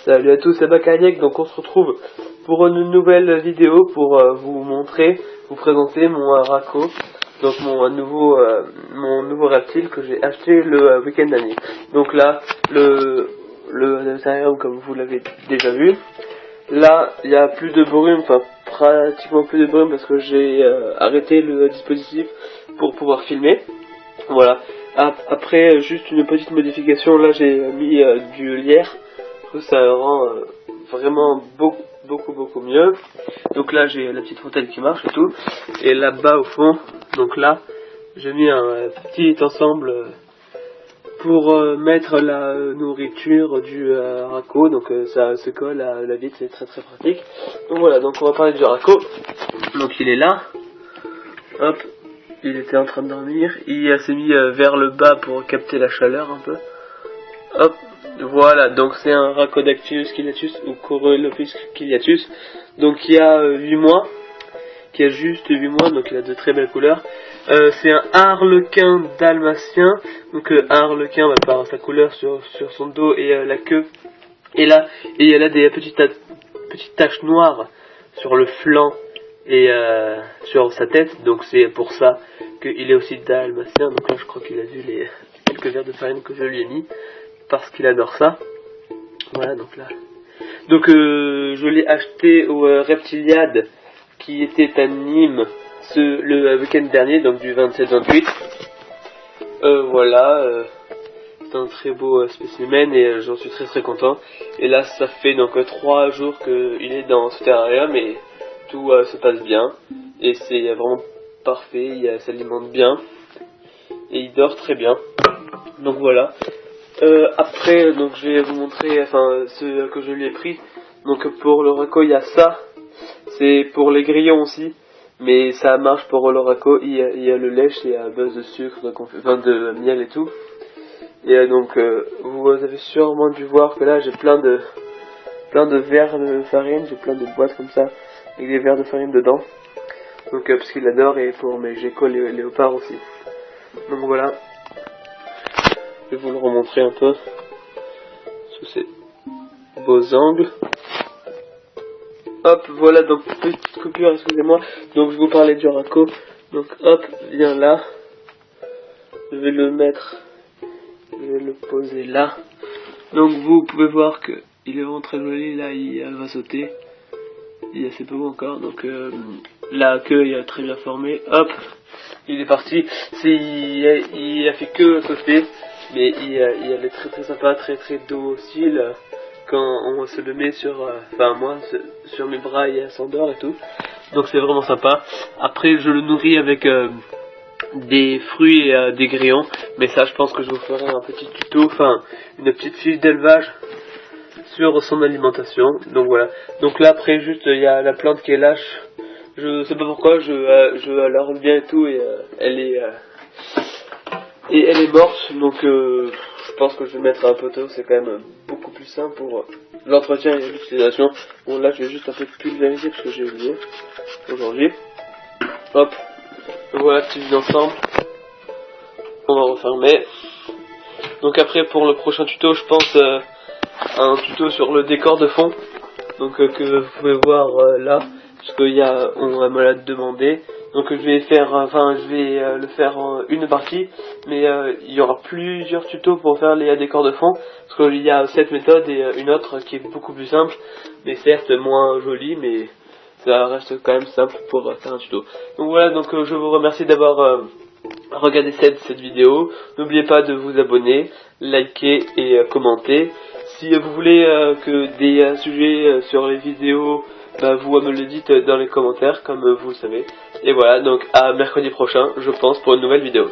Salut à tous, c'est Bakaniek, donc on se retrouve pour une nouvelle vidéo pour vous montrer, vous présenter mon Rako, donc mon nouveau reptile que j'ai acheté le week-end dernier. Donc là, le aquarium comme vous l'avez déjà vu, là il y a plus de brume, enfin pratiquement plus de brume parce que j'ai arrêté le dispositif pour pouvoir filmer. Voilà. Après juste une petite modification, là j'ai mis du lierre. Ça rend vraiment beaucoup mieux. Donc là j'ai la petite fontaine qui marche et tout. Et là-bas au fond, donc là j'ai mis un petit ensemble pour mettre la nourriture du Rako. Donc ça se colle à la vitre, c'est très pratique. Donc voilà, donc on va parler du Rako. Donc il est là. Hop, il était en train de dormir. Il s'est mis vers le bas pour capter la chaleur un peu. Hop, voilà, donc c'est un Rhakodactylus quillatus ou Corylopus quillatus. Donc il y a 8 mois, qui a juste 8 mois, donc il a de très belles couleurs. C'est un harlequin dalmatien, donc harlequin par sa couleur sur son dos et la queue. Et là, il a des petites taches noires sur le flanc et sur sa tête, donc c'est pour ça qu'il est aussi dalmatien. Donc là je crois qu'il a vu les quelques verres de farine que je lui ai mis, parce qu'il adore ça. Voilà, donc là. Donc je l'ai acheté au Reptiliade qui était à Nîmes le week-end dernier, donc du 27-28. Voilà, c'est un très beau spécimen et j'en suis très content. Et là ça fait donc 3 jours qu'il est dans ce terrarium et tout se passe bien. Et c'est vraiment parfait, il s'alimente bien et il dort très bien. Donc voilà. Après, donc je vais vous montrer, ce que je lui ai pris. Donc pour le Rako, il y a ça. C'est pour les grillons aussi, mais ça marche pour le Rako. Il y a le lait et à base de sucre, de miel et tout. Et donc vous avez sûrement dû voir que là j'ai plein de verres de farine, j'ai plein de boîtes comme ça avec des verres de farine dedans. Donc parce qu'il adore, et pour mes geckos léopards aussi. Donc voilà. Je vais vous le remontrer un peu sous ces beaux angles. Hop, voilà, donc petite coupure, excusez-moi. Donc je vous parlais du Rako. Donc hop, viens là. Je vais le poser là. Donc vous pouvez voir que il est vraiment très joli. Là il va sauter. Il est assez peu encore. Donc la queue il a très bien formé. Hop, il est parti. Il a fait que sauter. Mais il est très sympa, très docile quand on se le met sur, moi, sur mes bras, il s'endort et tout. Donc c'est vraiment sympa. Après je le nourris avec des fruits et des grillons. Mais ça je pense que je vous ferai un petit tuto, une petite fiche d'élevage sur son alimentation. Donc voilà. Donc là après juste il y a la plante qui est lâche. Je sais pas pourquoi, je la reviens et tout et elle est morte, donc je pense que je vais mettre un poteau, c'est quand même beaucoup plus simple pour l'entretien et l'utilisation. Bon là je vais juste un peu pulvériser parce que j'ai oublié aujourd'hui. Hop, donc voilà, petit vide ensemble. On va refermer. Donc après pour le prochain tuto je pense un tuto sur le décor de fond. Donc que vous pouvez voir là, parce qu'on me l'a demandé. Donc je vais le faire en une partie, mais il y aura plusieurs tutos pour faire les décors de fond, parce qu'il y a cette méthode et une autre qui est beaucoup plus simple, mais certes moins jolie, mais ça reste quand même simple pour faire un tuto. Donc voilà, donc je vous remercie d'avoir regardé cette vidéo. N'oubliez pas de vous abonner, liker et commenter. Si vous voulez que des sujets sur les vidéos, vous me le dites dans les commentaires, comme vous le savez. Et voilà, donc à mercredi prochain, je pense, pour une nouvelle vidéo.